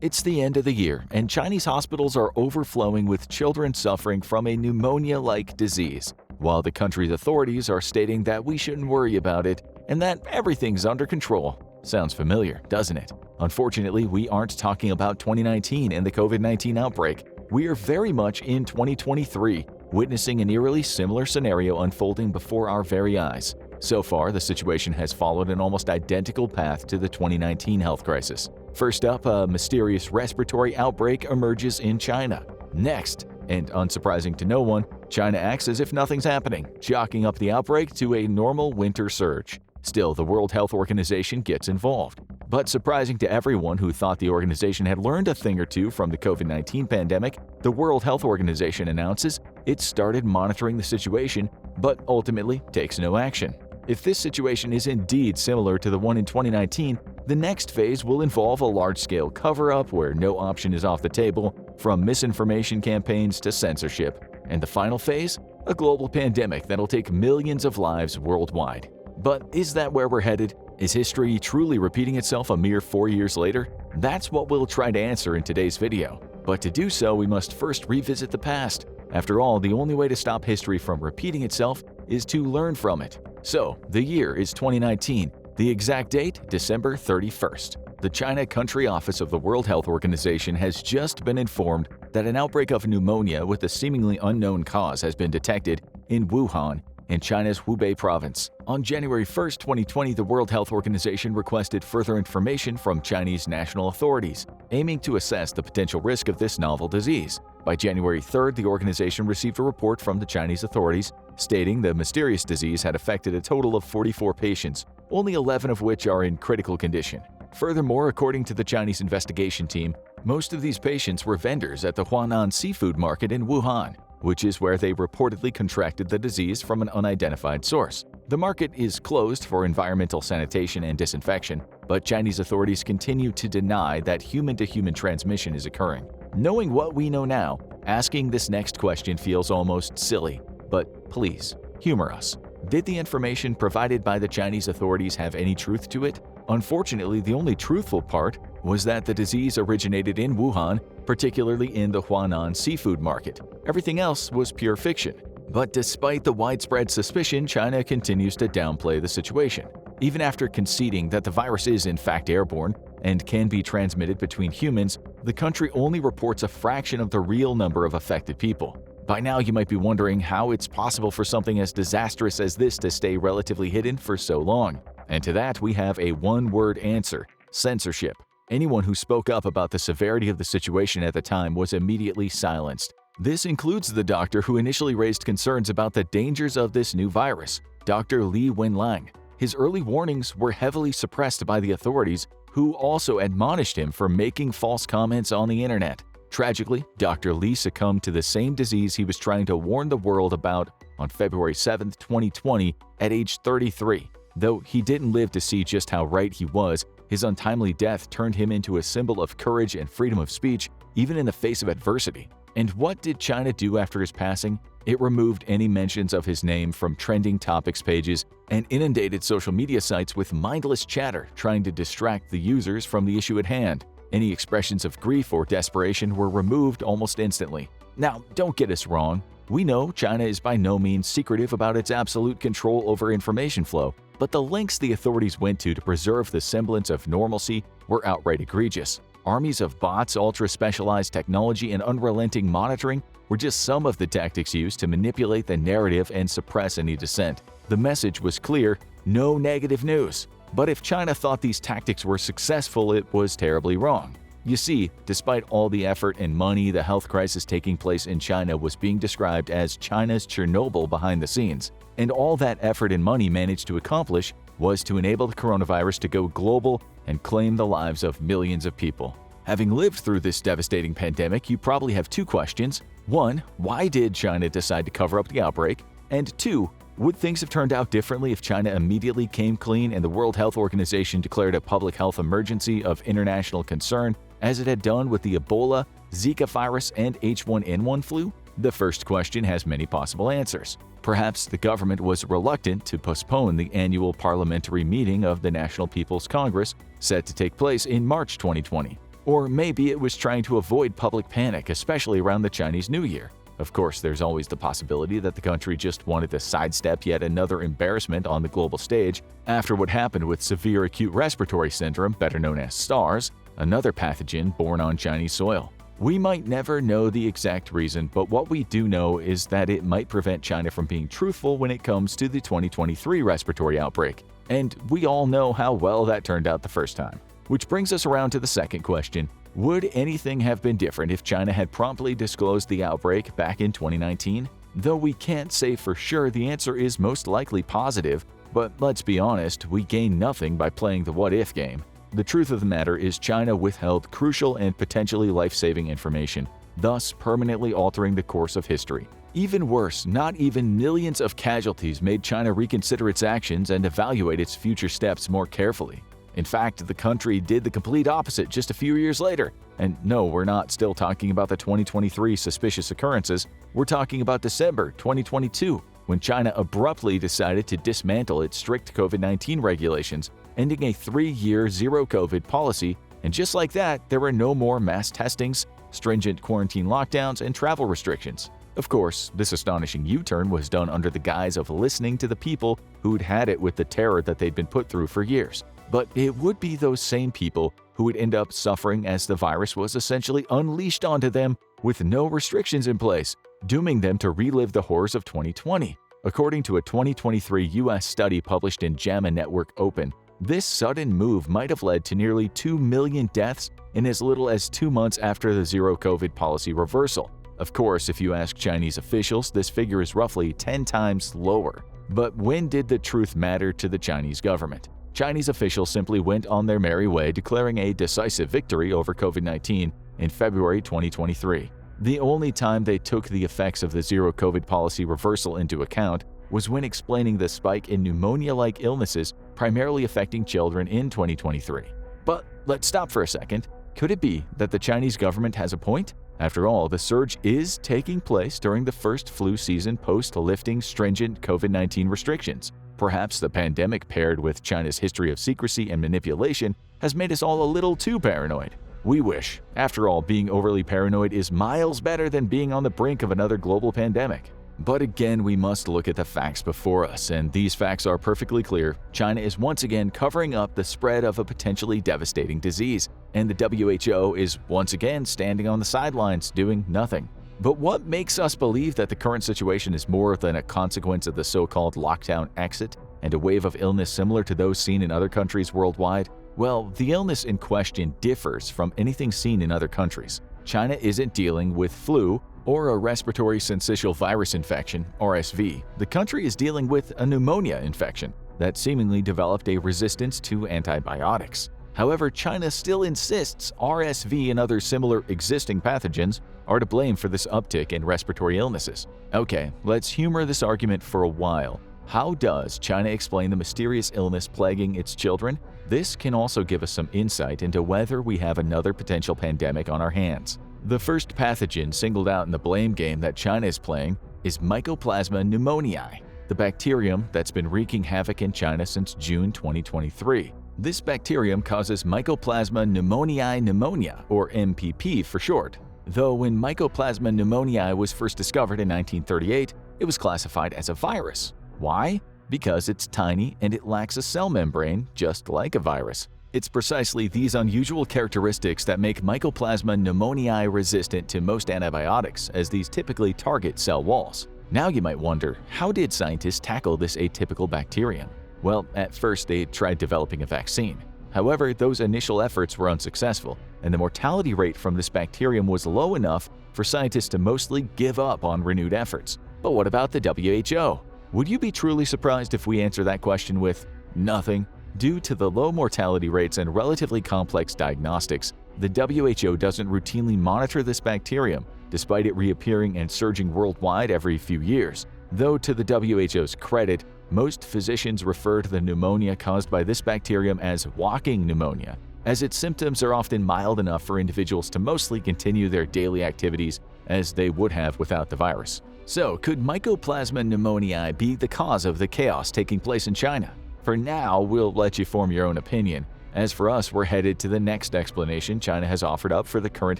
It's the end of the year, and Chinese hospitals are overflowing with children suffering from a pneumonia-like disease, while the country's authorities are stating that we shouldn't worry about it and that everything's under control. Sounds familiar, doesn't it? Unfortunately, we aren't talking about 2019 and the COVID-19 outbreak. We are very much in 2023, witnessing an eerily similar scenario unfolding before our very eyes. So far, the situation has followed an almost identical path to the 2019 health crisis. First up, a mysterious respiratory outbreak emerges in China. Next, and unsurprising to no one, China acts as if nothing's happening, chalking up the outbreak to a normal winter surge. Still, the World Health Organization gets involved. But surprising to everyone who thought the organization had learned a thing or two from the COVID-19 pandemic, the World Health Organization announces it started monitoring the situation, but ultimately takes no action. If this situation is indeed similar to the one in 2019, the next phase will involve a large-scale cover-up where no option is off the table, from misinformation campaigns to censorship. And the final phase? A global pandemic that'll take millions of lives worldwide. But is that where we're headed? Is history truly repeating itself a mere 4 years later? That's what we'll try to answer in today's video. But to do so, we must first revisit the past. After all, the only way to stop history from repeating itself is to learn from it. So, the year is 2019. The exact date, December 31st. The China Country Office of the World Health Organization has just been informed that an outbreak of pneumonia with a seemingly unknown cause has been detected in Wuhan, in China's Hubei province. On January 1, 2020, the World Health Organization requested further information from Chinese national authorities, aiming to assess the potential risk of this novel disease. By January 3, the organization received a report from the Chinese authorities stating the mysterious disease had affected a total of 44 patients, only 11 of which are in critical condition. Furthermore, according to the Chinese investigation team, most of these patients were vendors at the Huanan seafood market in Wuhan, which is where they reportedly contracted the disease from an unidentified source. The market is closed for environmental sanitation and disinfection, but Chinese authorities continue to deny that human-to-human transmission is occurring. Knowing what we know now, asking this next question feels almost silly, but please, humor us. Did the information provided by the Chinese authorities have any truth to it? Unfortunately, the only truthful part was that the disease originated in Wuhan, particularly in the Huanan seafood market. Everything else was pure fiction. But despite the widespread suspicion, China continues to downplay the situation. Even after conceding that the virus is in fact airborne and can be transmitted between humans, the country only reports a fraction of the real number of affected people. By now, you might be wondering how it's possible for something as disastrous as this to stay relatively hidden for so long. And to that, we have a one-word answer: censorship. Anyone who spoke up about the severity of the situation at the time was immediately silenced. This includes the doctor who initially raised concerns about the dangers of this new virus, Dr. Li Wenliang. His early warnings were heavily suppressed by the authorities, who also admonished him for making false comments on the internet. Tragically, Dr. Li succumbed to the same disease he was trying to warn the world about on February 7, 2020, at age 33. Though he didn't live to see just how right he was, his untimely death turned him into a symbol of courage and freedom of speech, even in the face of adversity. And what did China do after his passing? It removed any mentions of his name from trending topics pages and inundated social media sites with mindless chatter trying to distract the users from the issue at hand. Any expressions of grief or desperation were removed almost instantly. Now, don't get us wrong. We know China is by no means secretive about its absolute control over information flow, but the lengths the authorities went to preserve the semblance of normalcy were outright egregious. Armies of bots, ultra-specialized technology, and unrelenting monitoring were just some of the tactics used to manipulate the narrative and suppress any dissent. The message was clear: no negative news. But if China thought these tactics were successful, it was terribly wrong. You see, despite all the effort and money, the health crisis taking place in China was being described as China's Chernobyl behind the scenes. And all that effort and money managed to accomplish was to enable the coronavirus to go global and claim the lives of millions of people. Having lived through this devastating pandemic, you probably have two questions. One, why did China decide to cover up the outbreak? And two, would things have turned out differently if China immediately came clean and the World Health Organization declared a public health emergency of international concern, as it had done with the Ebola, Zika virus, and H1N1 flu? The first question has many possible answers. Perhaps the government was reluctant to postpone the annual parliamentary meeting of the National People's Congress, set to take place in March 2020. Or maybe it was trying to avoid public panic, especially around the Chinese New Year. Of course, there's always the possibility that the country just wanted to sidestep yet another embarrassment on the global stage after what happened with severe acute respiratory syndrome, better known as SARS, another pathogen born on Chinese soil. We might never know the exact reason, but what we do know is that it might prevent China from being truthful when it comes to the 2023 respiratory outbreak. And we all know how well that turned out the first time. Which brings us around to the second question. Would anything have been different if China had promptly disclosed the outbreak back in 2019? Though we can't say for sure, the answer is most likely positive, but let's be honest, we gain nothing by playing the what-if game. The truth of the matter is China withheld crucial and potentially life-saving information, thus permanently altering the course of history. Even worse, not even millions of casualties made China reconsider its actions and evaluate its future steps more carefully. In fact, the country did the complete opposite just a few years later. And no, we're not still talking about the 2023 suspicious occurrences. We're talking about December 2022, when China abruptly decided to dismantle its strict COVID-19 regulations, ending a 3-year zero-COVID policy, and just like that, there were no more mass testings, stringent quarantine lockdowns, and travel restrictions. Of course, this astonishing U-turn was done under the guise of listening to the people who'd had it with the terror that they'd been put through for years. But it would be those same people who would end up suffering as the virus was essentially unleashed onto them with no restrictions in place, dooming them to relive the horrors of 2020. According to a 2023 U.S. study published in JAMA Network Open, this sudden move might have led to nearly 2 million deaths in as little as 2 months after the zero-COVID policy reversal. Of course, if you ask Chinese officials, this figure is roughly 10 times lower. But when did the truth matter to the Chinese government? Chinese officials simply went on their merry way, declaring a decisive victory over COVID-19 in February 2023. The only time they took the effects of the zero-COVID policy reversal into account was when explaining the spike in pneumonia-like illnesses primarily affecting children in 2023. But let's stop for a second. Could it be that the Chinese government has a point? After all, the surge is taking place during the first flu season post-lifting stringent COVID-19 restrictions. Perhaps the pandemic, paired with China's history of secrecy and manipulation, has made us all a little too paranoid. We wish. After all, being overly paranoid is miles better than being on the brink of another global pandemic. But again, we must look at the facts before us, and these facts are perfectly clear. China is once again covering up the spread of a potentially devastating disease, and the WHO is once again standing on the sidelines doing nothing. But what makes us believe that the current situation is more than a consequence of the so-called lockdown exit and a wave of illness similar to those seen in other countries worldwide? Well, the illness in question differs from anything seen in other countries. China isn't dealing with flu or a respiratory syncytial virus infection, RSV. The country is dealing with a pneumonia infection that seemingly developed a resistance to antibiotics. However, China still insists RSV and other similar existing pathogens are to blame for this uptick in respiratory illnesses. Okay, let's humor this argument for a while. How does China explain the mysterious illness plaguing its children? This can also give us some insight into whether we have another potential pandemic on our hands. The first pathogen singled out in the blame game that China is playing is Mycoplasma pneumoniae, the bacterium that's been wreaking havoc in China since June 2023. This bacterium causes Mycoplasma pneumoniae pneumonia, or MPP for short. Though when Mycoplasma pneumoniae was first discovered in 1938, it was classified as a virus. Why? Because it's tiny and it lacks a cell membrane, just like a virus. It's precisely these unusual characteristics that make Mycoplasma pneumoniae resistant to most antibiotics, as these typically target cell walls. Now you might wonder, how did scientists tackle this atypical bacterium? Well, at first they tried developing a vaccine. However, those initial efforts were unsuccessful, and the mortality rate from this bacterium was low enough for scientists to mostly give up on renewed efforts. But what about the WHO? Would you be truly surprised if we answer that question with nothing? Due to the low mortality rates and relatively complex diagnostics, the WHO doesn't routinely monitor this bacterium, despite it reappearing and surging worldwide every few years. Though to the WHO's credit, most physicians refer to the pneumonia caused by this bacterium as walking pneumonia, as its symptoms are often mild enough for individuals to mostly continue their daily activities as they would have without the virus. So, could Mycoplasma pneumoniae be the cause of the chaos taking place in China? For now, we'll let you form your own opinion, As for us, we're headed to the next explanation China has offered up for the current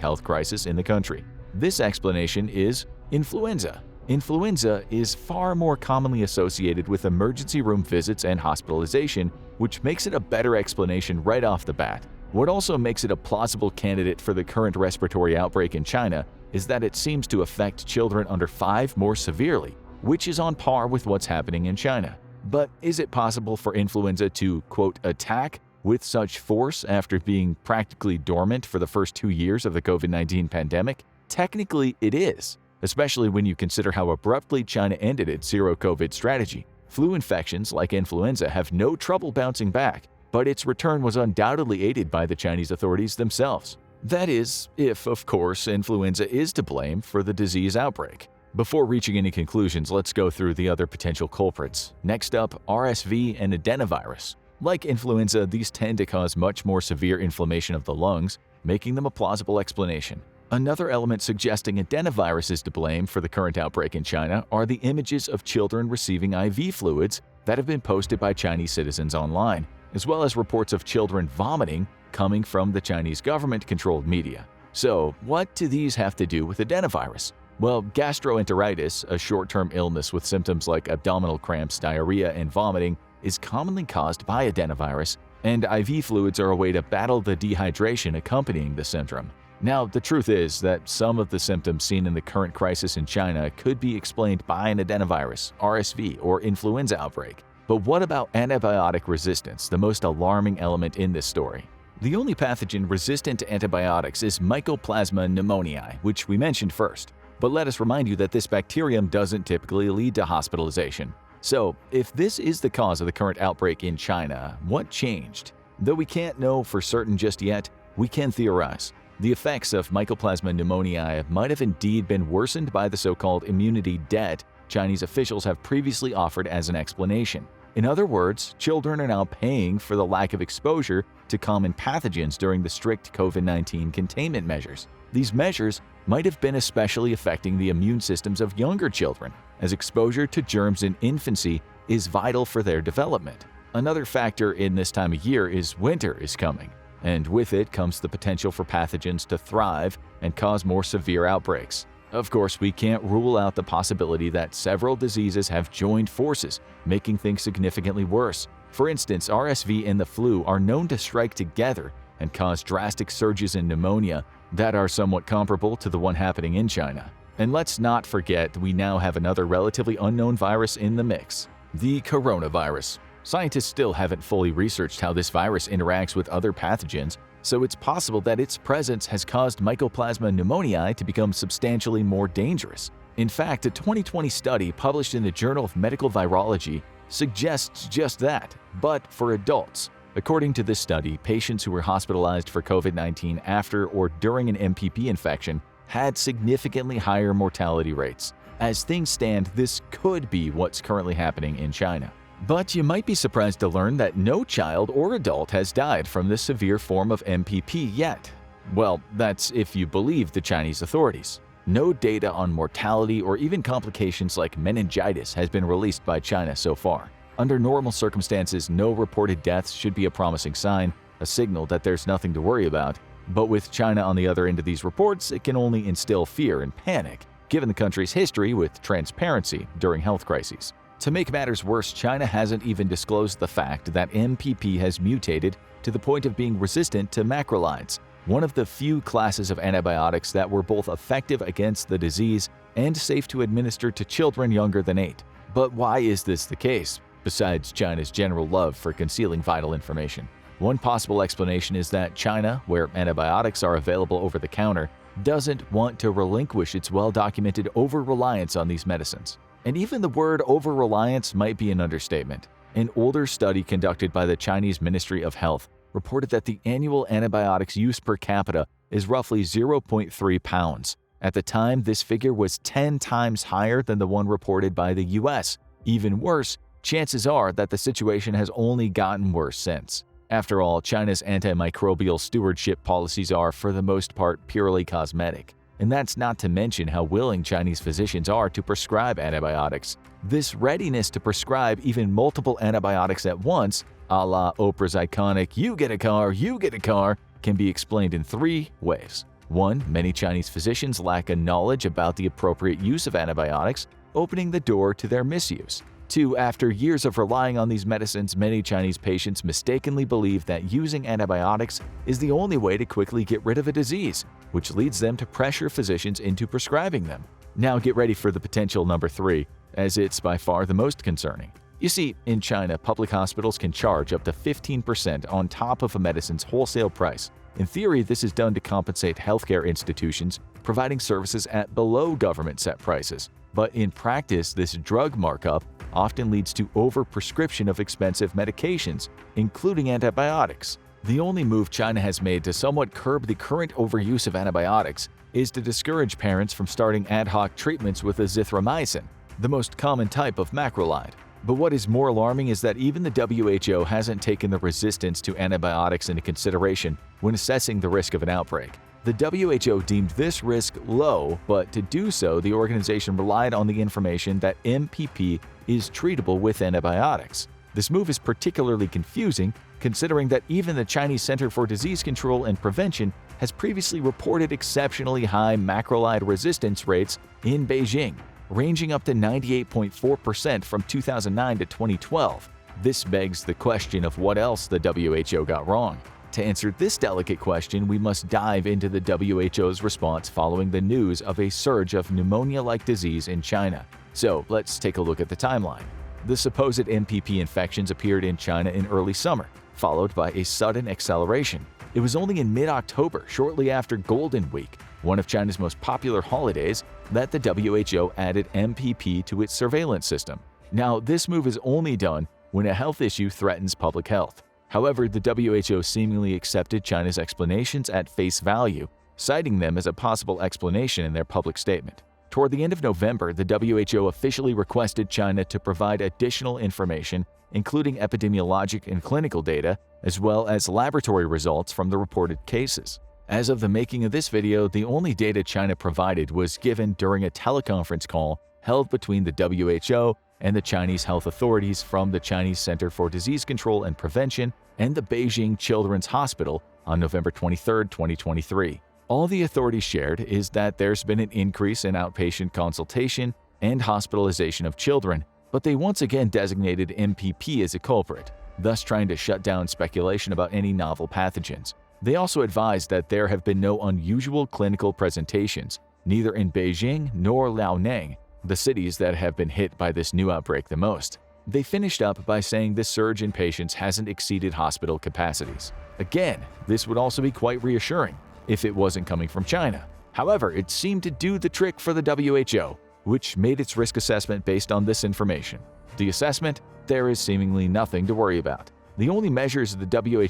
health crisis in the country. This explanation is influenza. Influenza is far more commonly associated with emergency room visits and hospitalization, which makes it a better explanation right off the bat. What also makes it a plausible candidate for the current respiratory outbreak in China is that it seems to affect children under 5 more severely, which is on par with what's happening in China. But is it possible for influenza to, quote, attack with such force after being practically dormant for the first 2 years of the COVID-19 pandemic? Technically, it is, especially when you consider how abruptly China ended its zero-COVID strategy. Flu infections like influenza have no trouble bouncing back, but its return was undoubtedly aided by the Chinese authorities themselves. That is, if, of course, influenza is to blame for the disease outbreak. Before reaching any conclusions, let's go through the other potential culprits. Next up, RSV and adenovirus. Like influenza, these tend to cause much more severe inflammation of the lungs, making them a plausible explanation. Another element suggesting adenovirus is to blame for the current outbreak in China are the images of children receiving IV fluids that have been posted by Chinese citizens online, as well as reports of children vomiting coming from the Chinese government-controlled media. So, what do these have to do with adenovirus? Well, gastroenteritis, a short-term illness with symptoms like abdominal cramps, diarrhea, and vomiting, is commonly caused by adenovirus, and IV fluids are a way to battle the dehydration accompanying the syndrome. Now, the truth is that some of the symptoms seen in the current crisis in China could be explained by an adenovirus, RSV, or influenza outbreak. But what about antibiotic resistance, the most alarming element in this story? The only pathogen resistant to antibiotics is Mycoplasma pneumoniae, which we mentioned first. But let us remind you that this bacterium doesn't typically lead to hospitalization. So, if this is the cause of the current outbreak in China, what changed? Though we can't know for certain just yet, we can theorize. The effects of Mycoplasma pneumoniae might have indeed been worsened by the so-called immunity debt Chinese officials have previously offered as an explanation. In other words, children are now paying for the lack of exposure to common pathogens during the strict COVID-19 containment measures. These measures might have been especially affecting the immune systems of younger children, as exposure to germs in infancy is vital for their development. Another factor in this time of year is winter is coming, and with it comes the potential for pathogens to thrive and cause more severe outbreaks. Of course, we can't rule out the possibility that several diseases have joined forces, making things significantly worse. For instance, RSV and the flu are known to strike together and cause drastic surges in pneumonia that are somewhat comparable to the one happening in China. And let's not forget we now have another relatively unknown virus in the mix, the coronavirus. Scientists still haven't fully researched how this virus interacts with other pathogens, so it's possible that its presence has caused Mycoplasma pneumoniae to become substantially more dangerous. In fact, a 2020 study published in the Journal of Medical Virology suggests just that, but for adults. According to this study, patients who were hospitalized for COVID-19 after or during an MPP infection had significantly higher mortality rates. As things stand, this could be what's currently happening in China. But you might be surprised to learn that no child or adult has died from this severe form of MPP yet. Well, that's if you believe the Chinese authorities. No data on mortality or even complications like meningitis has been released by China so far. Under normal circumstances, no reported deaths should be a promising sign, a signal that there's nothing to worry about. But with China on the other end of these reports, it can only instill fear and panic, given the country's history with transparency during health crises. To make matters worse, China hasn't even disclosed the fact that MPP has mutated to the point of being resistant to macrolides, one of the few classes of antibiotics that were both effective against the disease and safe to administer to children younger than 8. But why is this the case, besides China's general love for concealing vital information? One possible explanation is that China, where antibiotics are available over the counter, doesn't want to relinquish its well-documented over-reliance on these medicines. And even the word over-reliance might be an understatement. An older study conducted by the Chinese Ministry of Health reported that the annual antibiotics use per capita is roughly 0.3 pounds. At the time, this figure was 10 times higher than the one reported by the US. Even worse, chances are that the situation has only gotten worse since. After all, China's antimicrobial stewardship policies are, for the most part, purely cosmetic. And that's not to mention how willing Chinese physicians are to prescribe antibiotics. This readiness to prescribe even multiple antibiotics at once a la Oprah's iconic "you get a car," can be explained in three ways. 1. Many Chinese physicians lack a knowledge about the appropriate use of antibiotics, opening the door to their misuse. 2. After years of relying on these medicines, many Chinese patients mistakenly believe that using antibiotics is the only way to quickly get rid of a disease, which leads them to pressure physicians into prescribing them. Now get ready for the potential number 3, as it's by far the most concerning. You see, in China, public hospitals can charge up to 15% on top of a medicine's wholesale price. In theory, this is done to compensate healthcare institutions providing services at below government-set prices. But in practice, this drug markup often leads to overprescription of expensive medications, including antibiotics. The only move China has made to somewhat curb the current overuse of antibiotics is to discourage parents from starting ad hoc treatments with azithromycin, the most common type of macrolide. But what is more alarming is that even the WHO hasn't taken the resistance to antibiotics into consideration when assessing the risk of an outbreak. The WHO deemed this risk low, but to do so, the organization relied on the information that MPP is treatable with antibiotics. This move is particularly confusing, considering that even the Chinese Center for Disease Control and Prevention has previously reported exceptionally high macrolide resistance rates in Beijing, ranging up to 98.4% from 2009 to 2012. This begs the question of what else the WHO got wrong. To answer this delicate question, we must dive into the WHO's response following the news of a surge of pneumonia-like disease in China. So let's take a look at the timeline. The supposed MPP infections appeared in China in early summer, followed by a sudden acceleration. It was only in mid-October, shortly after Golden Week, one of China's most popular holidays, that the WHO added MPP to its surveillance system. Now, this move is only done when a health issue threatens public health. However, the WHO seemingly accepted China's explanations at face value, citing them as a possible explanation in their public statement. Toward the end of November, the WHO officially requested China to provide additional information, including epidemiologic and clinical data, as well as laboratory results from the reported cases. As of the making of this video, the only data China provided was given during a teleconference call held between the WHO and the Chinese health authorities from the Chinese Center for Disease Control and Prevention and the Beijing Children's Hospital on November 23, 2023. All the authorities shared is that there's been an increase in outpatient consultation and hospitalization of children, but they once again designated MPP as a culprit, thus trying to shut down speculation about any novel pathogens. They also advised that there have been no unusual clinical presentations, neither in Beijing nor Liaoning, the cities that have been hit by this new outbreak the most. They finished up by saying this surge in patients hasn't exceeded hospital capacities. Again, this would also be quite reassuring if it wasn't coming from China. However, it seemed to do the trick for the WHO, which made its risk assessment based on this information. The assessment? There is seemingly nothing to worry about. The only measures the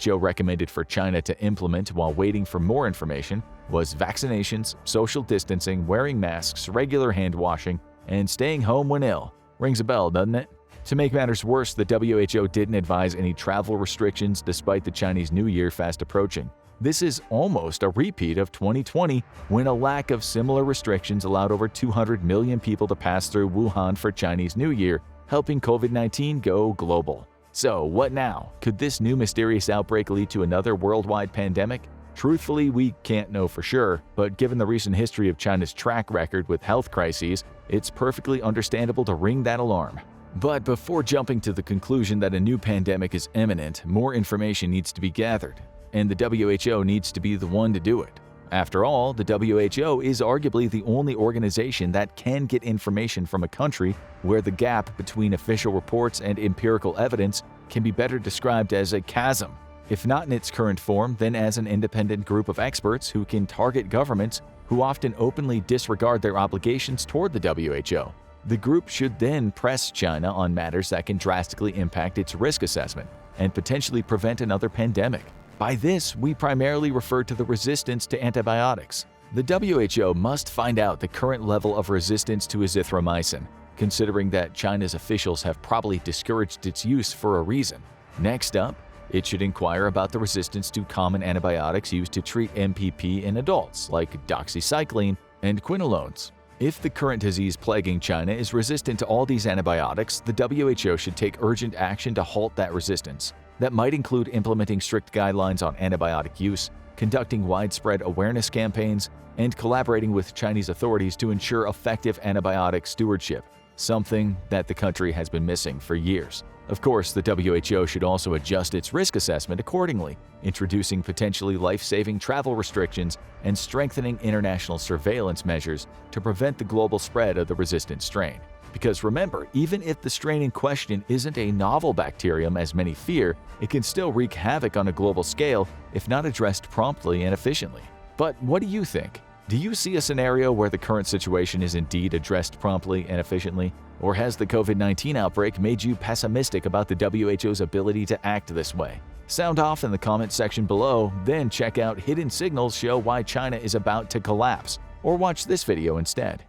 WHO recommended for China to implement while waiting for more information was vaccinations, social distancing, wearing masks, regular hand washing, and staying home when ill. Rings a bell, doesn't it? To make matters worse, the WHO didn't advise any travel restrictions despite the Chinese New Year fast approaching. This is almost a repeat of 2020, when a lack of similar restrictions allowed over 200 million people to pass through Wuhan for Chinese New Year, helping COVID-19 go global. So what now? Could this new mysterious outbreak lead to another worldwide pandemic? Truthfully, we can't know for sure, but given the recent history of China's track record with health crises, it's perfectly understandable to ring that alarm. But before jumping to the conclusion that a new pandemic is imminent, more information needs to be gathered, and the WHO needs to be the one to do it. After all, the WHO is arguably the only organization that can get information from a country where the gap between official reports and empirical evidence can be better described as a chasm. If not in its current form, then as an independent group of experts who can target governments who often openly disregard their obligations toward the WHO. The group should then press China on matters that can drastically impact its risk assessment and potentially prevent another pandemic. By this, we primarily refer to the resistance to antibiotics. The WHO must find out the current level of resistance to azithromycin, considering that China's officials have probably discouraged its use for a reason. Next up, it should inquire about the resistance to common antibiotics used to treat MPP in adults, like doxycycline and quinolones. If the current disease plaguing China is resistant to all these antibiotics, the WHO should take urgent action to halt that resistance. That might include implementing strict guidelines on antibiotic use, conducting widespread awareness campaigns, and collaborating with Chinese authorities to ensure effective antibiotic stewardship, something that the country has been missing for years. Of course, the WHO should also adjust its risk assessment accordingly, introducing potentially life-saving travel restrictions and strengthening international surveillance measures to prevent the global spread of the resistant strain. Because remember, even if the strain in question isn't a novel bacterium as many fear, it can still wreak havoc on a global scale if not addressed promptly and efficiently. But what do you think? Do you see a scenario where the current situation is indeed addressed promptly and efficiently? Or has the COVID-19 outbreak made you pessimistic about the WHO's ability to act this way? Sound off in the comment section below, then check out Hidden Signals Show Why China is About to Collapse, or watch this video instead.